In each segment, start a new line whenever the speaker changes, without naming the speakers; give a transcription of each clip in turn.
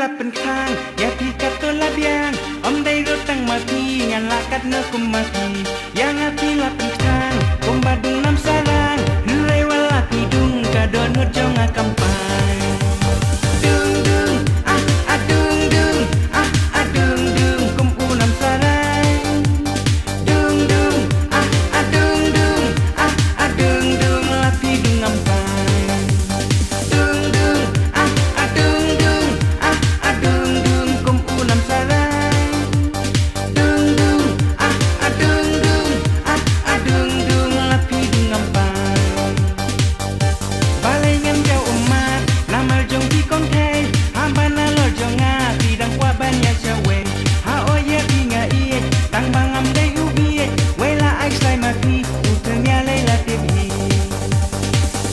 la pen khang ya pi kat to la biang om dai ro tang ma pi ngan la kat na kum ma pi yang api la pen khang kom badung nam sarang nrai wala pi dung ka don hot jong a kampang dung dung dung dung dung dung kom u nam sarang dung dung dung dung dung dung la pi dung ngampang dung dung dung dung dung dung kom u nam sarang dung dung dung dung la pi dung ngampang balai ngam jau umat namal jong pi kong thei hambana lo jong nga pi dang kwa ban ya chawe ha oye pi nga ie tang bangam dei ubi wela ai sai ma pi utnya lai la te pi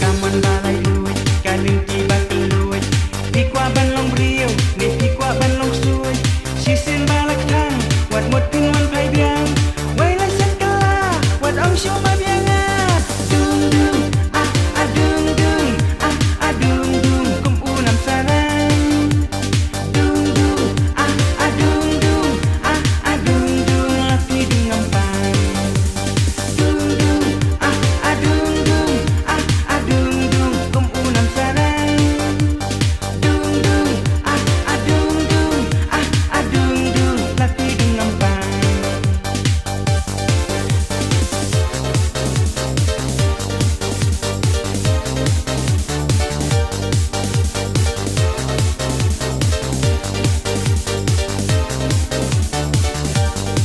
kaman balai lui kanin ti ba lui pi kwa ban long riu ni pi kwa ban long suai si sen balak thang wat mot pin wan phai biang wela set kala wat ong sho ma biang dung dung dung dung dung dung kom u nam sarang dung dung dung dung dung la pi dung ngampang dung dung dung dung kom u nam sarang dung dung dung la pi dung ngampang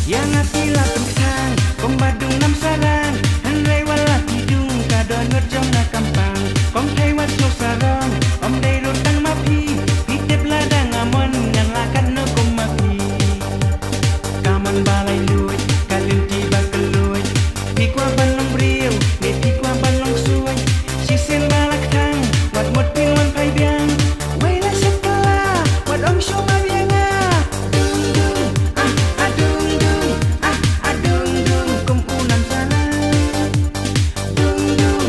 yang api la pen khang kom badung nam sarang hanrai wala pi dung ka don ngot jong na kampang kom thai wat so sarong om dei ro tang ma pi pi tep la dang amon ngan la kan no kom ma pi kaman balai lui kalin ti ba lui pi kwa ban long briu ni pi kwa ban long suai si sen balak thang wat mot pin wan phai biang wei la set kala wat ong sho ma biang dung dung dung dung kom u nam sarang dung dung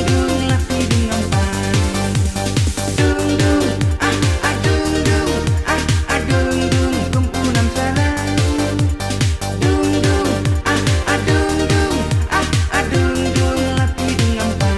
dung la pi dung ngampang dung dung dung kom u nam sarang dung dung dung la pi dung ngampang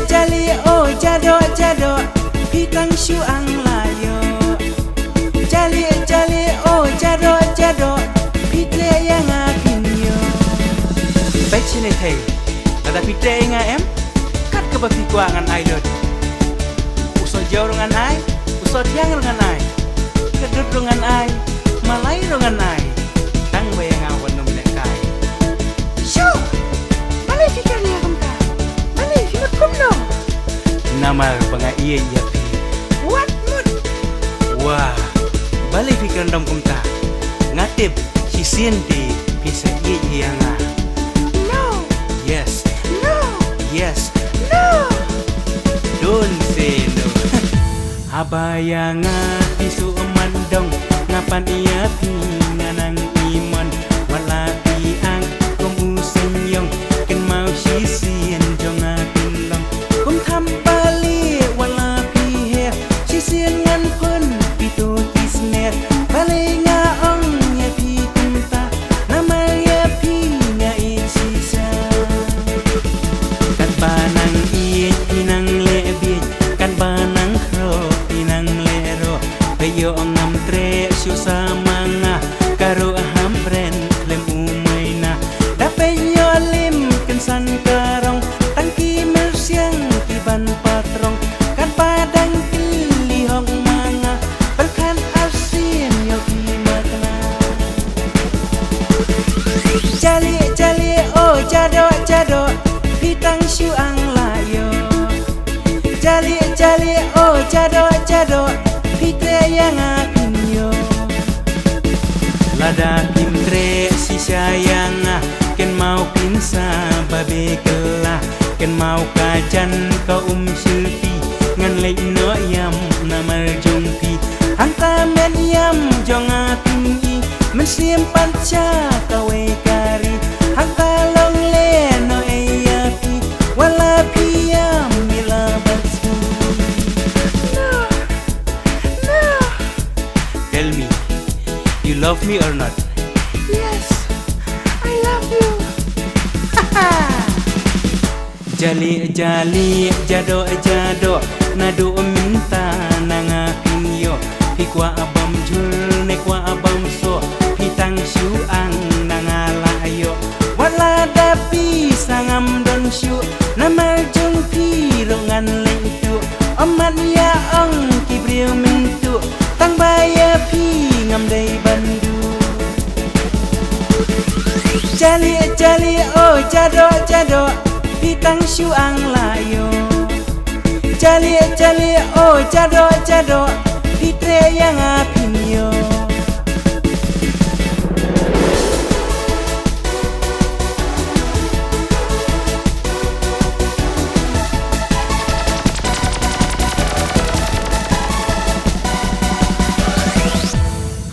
Jali oh jado pi tang shu ang layo jali oh jado pi tle yang akin yo baik sini thei ada pi tle nga em kat ke ba pi kwa ngan ai lot uso jauh ngan ai uso tiang ngan ai kedut ngan ai malai ngan ai tang bayang awan num le kai shu malai fikir ni agam ta malai fikir kum no nama banga iya iya pi what mood wah balik fikir ndam kumta ngatip si sienti bisa iya iya nga no yes no yes no don't say no abayanga pisu mandong ngapan iya pi nganang iman wala pi ang kum useng yong ken mau si sien jong atin long kum tham bali wala pi he si sien ngan pada pintre si sayang ken mau pinsa babe kelah ken mau kajan ka silpi ngan lei no yam namar jongpi hanta men yam jonga pingi men siem panca kawe kari hanta long le no eyapi wala piyam mila batsu. No. Tell me, you love me or not?
Yes, I love you.
Jali jali jado jado nado minta nanga pinyo pikwa abam jul nekwa abam so pitang shu ang nanga layo wala dapi sangam don shu namar jong pi rongan lentu aman ya ang kibriu mintu tang baya pi ngam dei bandu. Jali jali oh jado jado pitang shu ang layo jali jali oh jado jado pitre yang apinyo.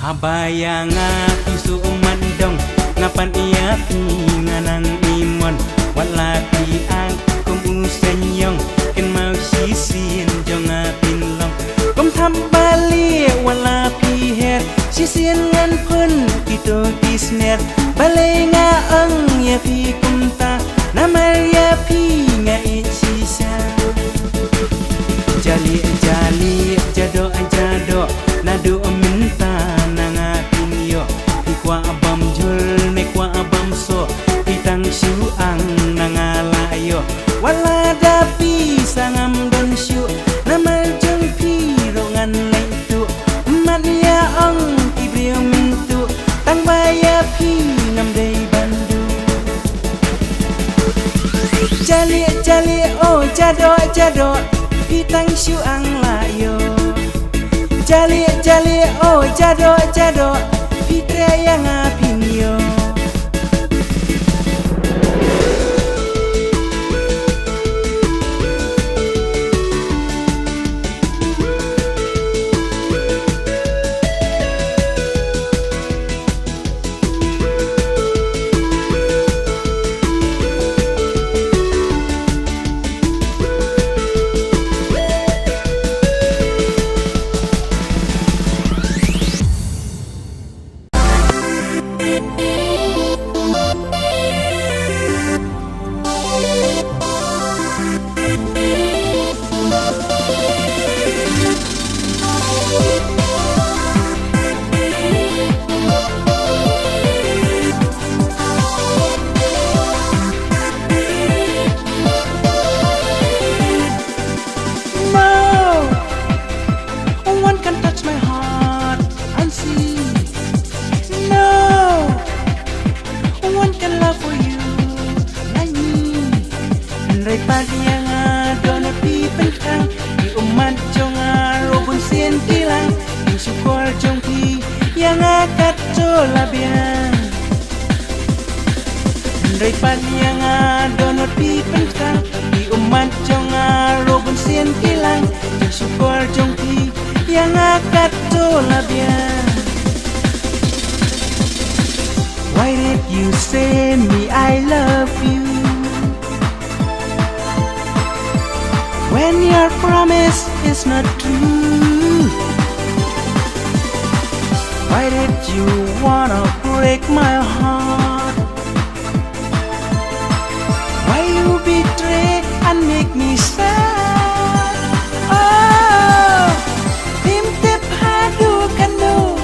Habaya nga pisu mandong ngapan iya pinganang imon wala piang kum usenyong ken mau sisin jonga pinlong kum thambali wala piher sisin ngan pun kito tisner balai nga ang ya pi kumta namar ya pi nga isisa. Jali jali jado jado nado minta nanga pinyo pikwa abam jul nekwa abam so pitang shu ang nangalayo wala dapi sangam don shu namar jong pi rongan leitu man ya ang kibriu mintu tang baya pi ngam dei bandu. Jali jali oh jado jado pitang shu ang layo jali jali oh jado jado pitre yang apinyo. Dari yang donor pi pentang di umat jonga robun sien kilang jong syukur jong pi yang akat labian. Why did you say me I love you when your promise is not true? Why did you wanna break my heart? Why you betray and make me sad? Oh, timtip hadu kanu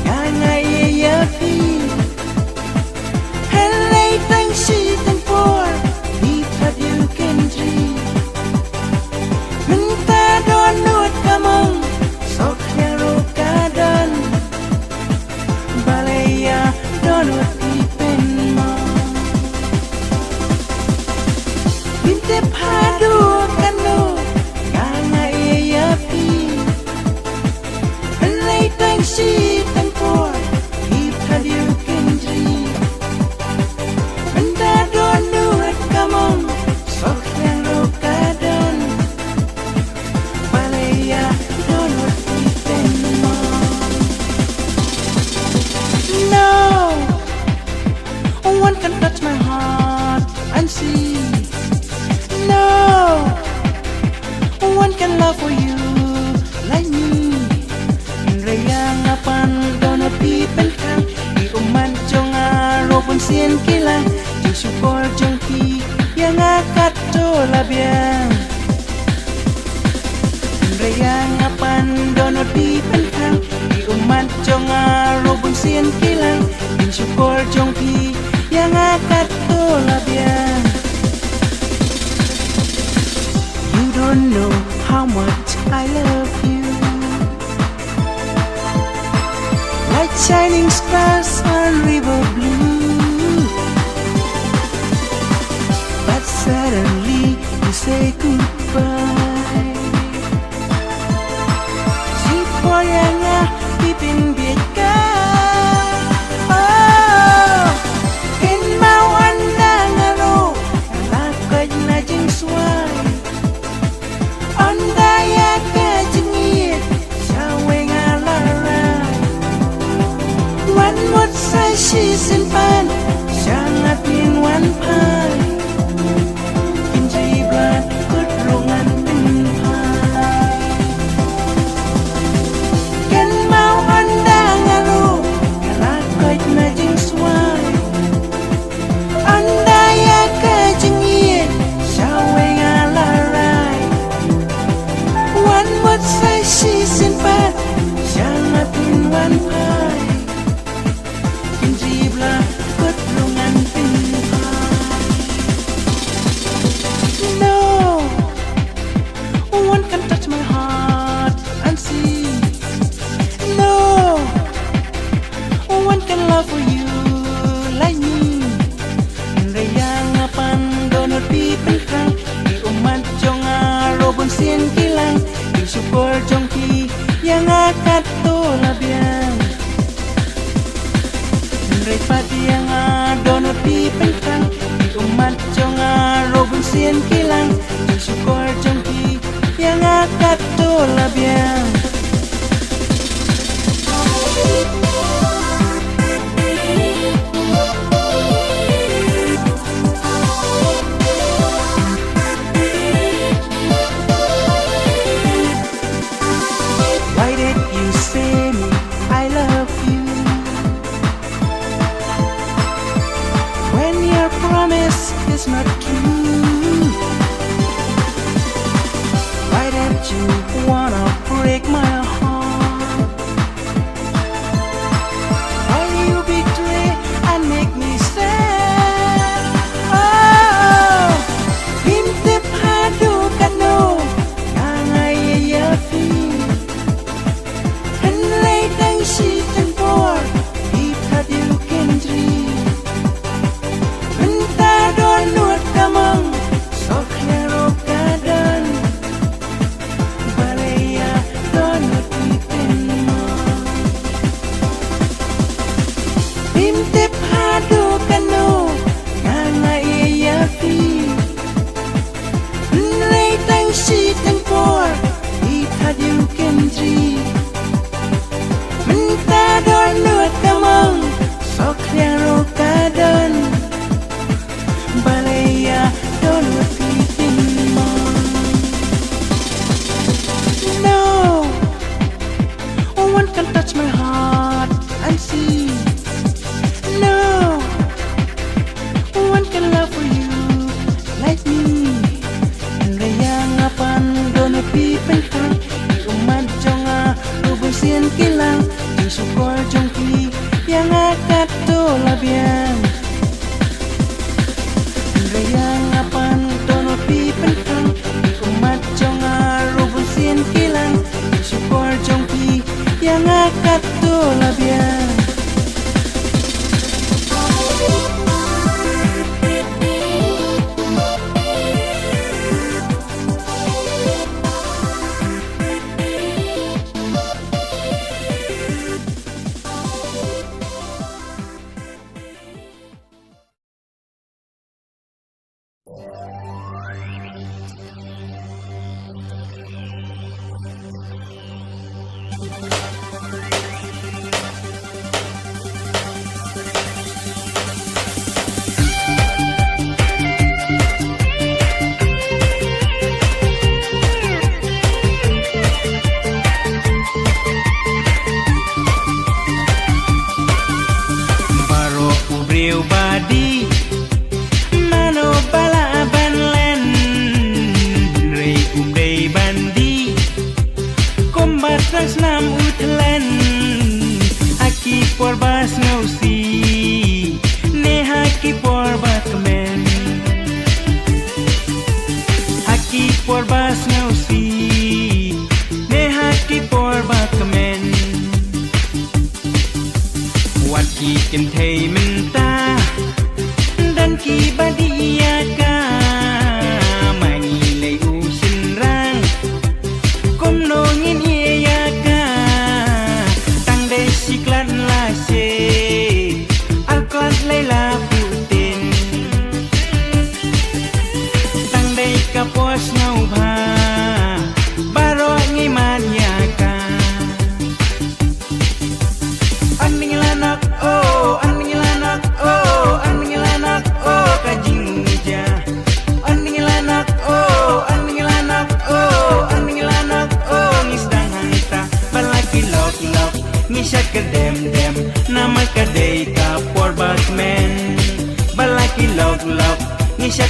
ngangai yapi. Helay tang si tang por di you can dream. Minta donut kamong sok hero kadan balaya donut ipen mo. Bintip hadu kanu ngangai yapi. Helay tang si tang por di you sien kilang di syukur jongki yang akat tola biang yang apan donor di pentang di umat jonga robun sien kilang di syukur jongki yang akat tola biang. You don't know how much I love you, like shining stars on river blue. But suddenly you say goodbye. Si poyanga pipin bieka. Oh, in mau anda ngaro lakaj na jing suai. Anda ya kajengit sawe ngalarai. One would say she's in fun, sangat minuan pai. Kinjiblan kudrungan pinpai. Ken mau anda ngalu, kalakot na jing suai. Anda ya kajengit, sawe ngalarai. One would say she's in fun, sangat minuan pai. Kinjiblan kudrungan pinpai. No one can touch my heart and see. No one can love for you like me. Rayang apan donor di pentang di umat jonga robun sien kilang di syukur jongki yang akat tola biang. Repat yang donor di pentang di umat jonga robun sien kilang di syukur jongki yang akat tola biang. Why did you say me I love you when your promise is not true? Why don't you wanna break my heart? Why you betray and make me sad? Oh, hintip hadu kano ngangay yafi. Henlay tang si tempor itat you kendri. Mentador nuat kamang sok lero kadan. Balaya donut itin mo. Bimtip hadu kano ngangay yafi. Henlay tang si tempor itat you kendri. Mentador nuat kamang sok lero kadan. Balaya donut itin mo. No one can touch my heart and see. No one can love for you like me. Rayang apan donut di pentang di umat jonga rubun sien kilang di syukur jongki yang akat tola biang. Rayang apan donut di pentang di umat jonga rubun sien kilang di syukur jongki yang akat tola biang.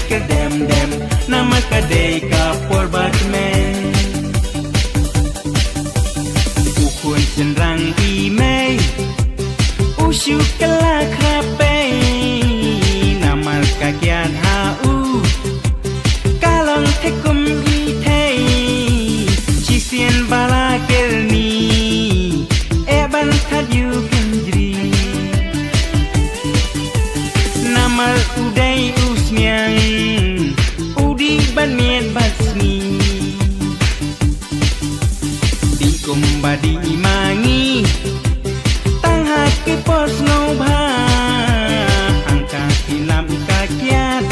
dem nama kadai kapor batman ukun senrang imei usyu kelak rapai nama kakian hau kalong tekum itei cisian bala kerni eban tadyu kendri nama udai usmiang udi banian basmi di kumbadi imangi tangha ke pos ngobha angka hilam kakiat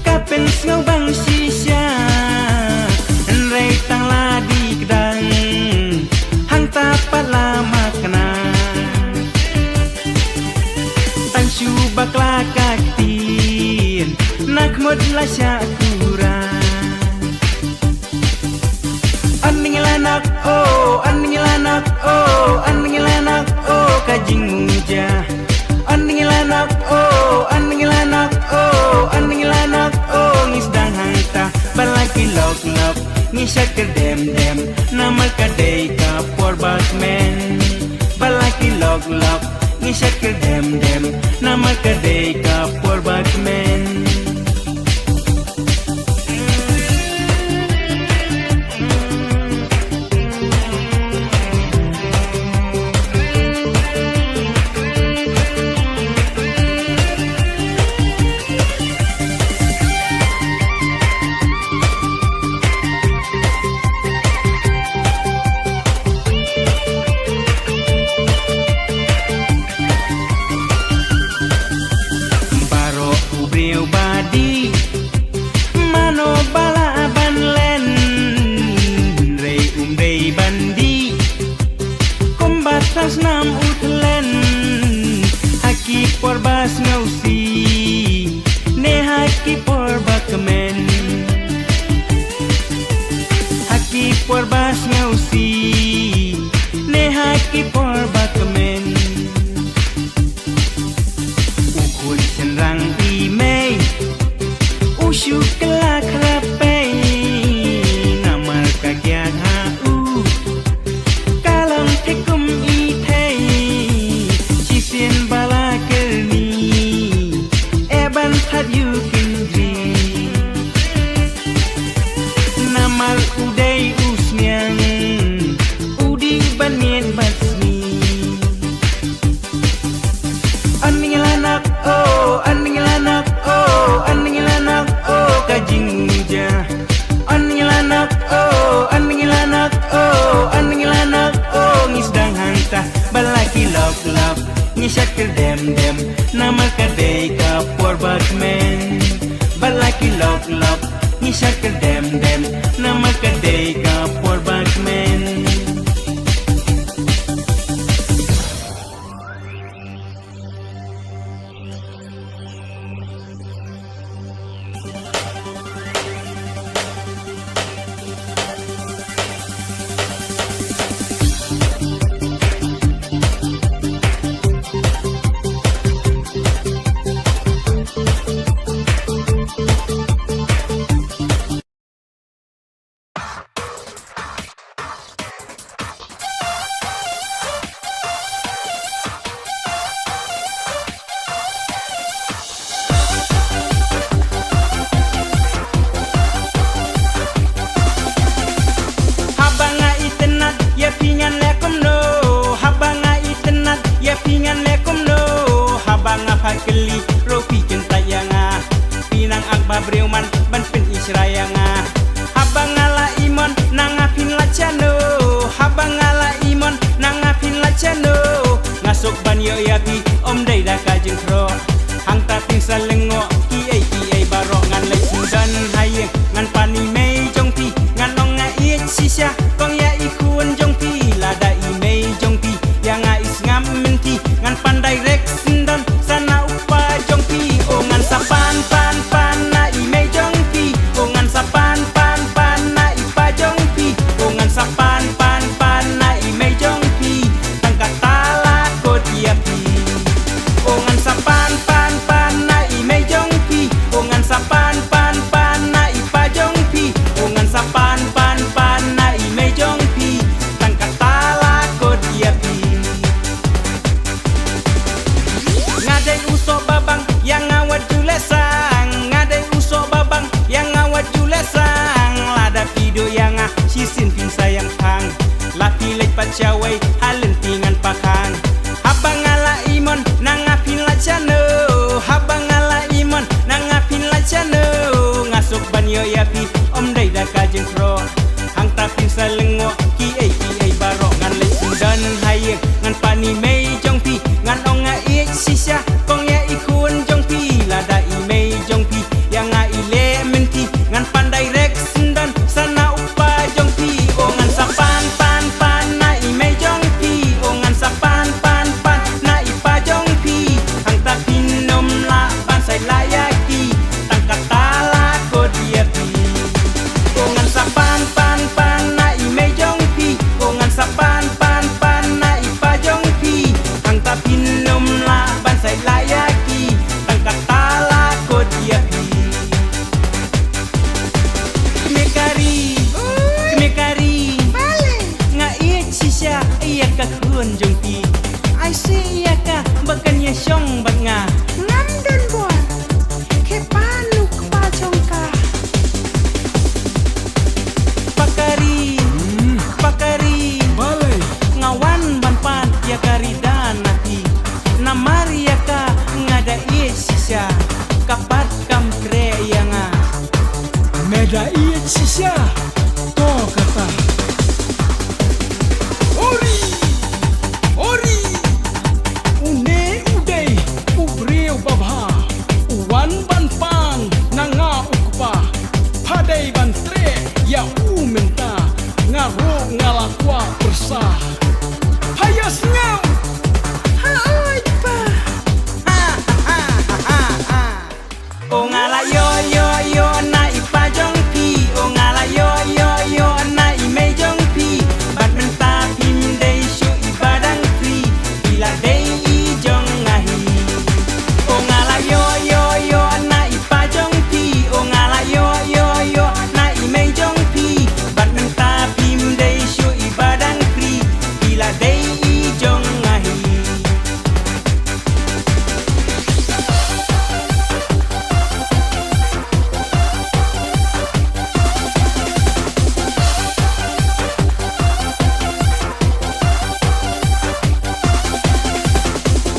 kapen ngobang sisya enrei tang ladi kedang hang tapat lama kena tang syubak lakaktin nak modla syakura Aningilanak oh aningilanak oh aningilanak oh kajing muja Aningilanak oh aningilanak oh aningilanak oh ngisdang hangta balaki lok lok ngisyak dem nama kadai kapor batman balaki lok lok ngisyak dem nama kadai kapor batman badi mano bala banlen rei bandi kombatas nam utlen haki porbas ngausi ne haki porbakmen haki porbas ngausi ne haki porbakmen ukun senrang imei usyu kelak rapai nama kakian hau kalong tekum itei cisian bala kerni eban tadyu kendri nama udai usmiang udi banian basmi Aningilanak oh aningilanak oh aningilanak oh kajing muja Aningilanak oh aningilanak oh aningilanak oh ngisdang hangta balaki lok lok ngisyak dem nama kadai kapor batman balaki lok lok ngisyak dem nama kadai kapor batman Keli ropi kentai yanga pinang agba breuman ban pen israyanga habang ala imon nangapin lacano habang ala imon nangapin lacano ngasok ban yo yapi om dai da kajeng kro hang tating salengo ki ai baro ngan lai sundan haye ngan pani mei jongpi ngan ong nga it sisya kong ya ikun jongpi lada i mei jongpi yang is ngam menti ngan pandai rek sundan sana upa jongpi o ngan sapan pan na i mei jongpi o ngan sapan pan na ipa jongpi o ngan sapan pan na i mei jongpi tangkat tala ko diapi o ngan sapan pan na i mei jongpi o cawe halentingan pakang habang ala imon nangapin la chano habang ala imon nangapin la chano ngasuk banyo yapi om dai da ka jeng pro hang tapin sa lengo ki ai baro ngan le sundan haye ngan pani mei jong pi ngan ong nga i sisya kong ya ikun jong pi la da i mei jong pi yang nga i le menti ngan pandai rek sundan sana upa jong pi o ngan sa pan na i mei jong pi o ngan sa pan na i pa jong pi hang tapin nom la ban sai la ya ki tang kata la ko dia pi o ngan sa pan na i mei jong pi o ngan sa pan na i pa jong pi hang tapin nom la ban sai la ya ki tang kata la ko dia pi Mekari
Bale.
nga iya sisya iya ka kun jong pi ai si iya ka bakan ya syong bat nga
Ngam dan buat. Ke panuk pa jongka.
pakari
Bale.
ngawan ban pan ya karida nati namar ya ka ngada iya sisya kapat kam kre ya nga
Meda iya sisya. To kata. Ori. Une udai. Ubreu babha. Uwan ban pang. Nanga ukpa. Padai ban tre. Ya menta. Ngaro ngalakwa bersah. Hayas ngau.
Haoy pa.
o ngala yo na ipa jong pi o ngala yo na i me jong pi bat menta pim dei shu ibadang pri bila dei i jong ngahi o ngala yo na ipa jong pi o ngala yo na i me jong pi bat menta pim dei shu ibadang pri bila dei i jong ngahi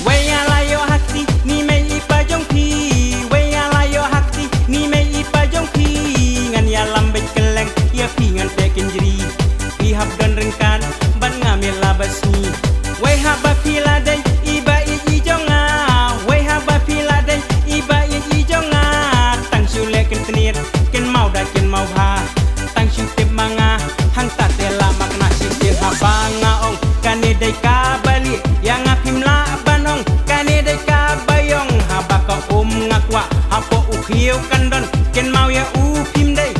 Weyalayo hakti ni mei ipa jong pi Weyalayo hakti ni mei ipa jong pi ngan ya lambet keleng ya pi ngan tekin jeri pi hab dan rengkan ban ngamil labasni wey haba pila dai iba i jonga wey haba pila dai iba i jonga tang sule ken tenir ken mau da ken mau ha tang shu tip manga hang ta tela makna sipir habanga ong kane dai ka bali yang apim la banong kane dai ka bayong haba ka ngakwa hapo ukhiu kandon ken mau ya u pim dai